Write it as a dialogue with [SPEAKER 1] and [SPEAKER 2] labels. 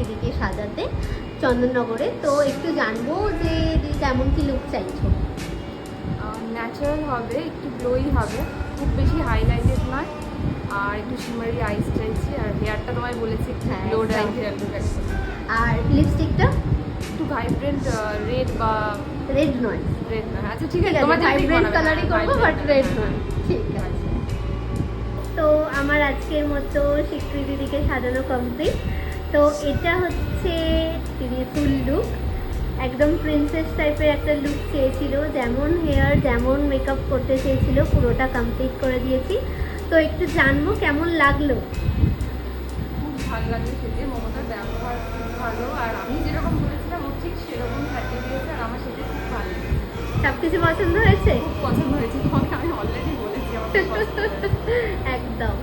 [SPEAKER 1] দিদিকে সাজাতে চন্দননগরে। তো একটু জানবো যে দিদি কেমন কি লুক চাইছো?
[SPEAKER 2] ন্যাচারাল হবে, একটু গ্লোই হবে, খুব বেশি হাইলাইটেড নয়, আর একটু শিমারি আইস চাইছি। আর হেয়ারটা তোমায় বলেছি একটু
[SPEAKER 1] হ্যাঁ,
[SPEAKER 2] গ্লো ডাই
[SPEAKER 1] একদম।
[SPEAKER 2] হেয়ার লুক আছে,
[SPEAKER 1] আর লিপস্টিকটা?
[SPEAKER 2] একটু ভাইব্রেন্ট রেড বা
[SPEAKER 1] রেড নয়।
[SPEAKER 2] রেড নয়, আচ্ছা ঠিক
[SPEAKER 1] ঠিক
[SPEAKER 2] আছে,
[SPEAKER 1] আছে,
[SPEAKER 2] তোমার যেটা ঠিক
[SPEAKER 1] ভাইব্রেন্ট
[SPEAKER 2] বানাবে,
[SPEAKER 1] কালারই করবো,
[SPEAKER 2] vibrant
[SPEAKER 1] বাট
[SPEAKER 2] color,
[SPEAKER 1] রেড
[SPEAKER 2] হ্যাঁ,
[SPEAKER 1] নয়। ঠিক আছে। তো আমার আজকের মতো শিকরি দিদিকে সাজানো কমপ্লিট। তো এটা হচ্ছে দিদি ফুল লুক, একদম প্রিন্সেস টাইপের একটা লুক চেয়েছিল, যেমন হেয়ার যেমন মেকআপ করতে চেয়েছিল পুরোটা কমপ্লিট করে দিয়েছি। তো একটু জানবো কেমন লাগলো।
[SPEAKER 2] খুব ভালো লাগছে সেজে, মমতার ব্যবহার খুব ভালো, আর আমি যেরকম বলেছিলাম ও ঠিক সেরকম সাজিয়ে দিয়েছে, আর আমার সেটা খুব ভালো লেগেছে,
[SPEAKER 1] সব কিছু পছন্দ হয়েছে?
[SPEAKER 2] খুব পছন্দ হয়েছে। তোমাকে আমি অলরেডি বলেছি আমার খুব পছন্দ হয়েছে।
[SPEAKER 1] একদম।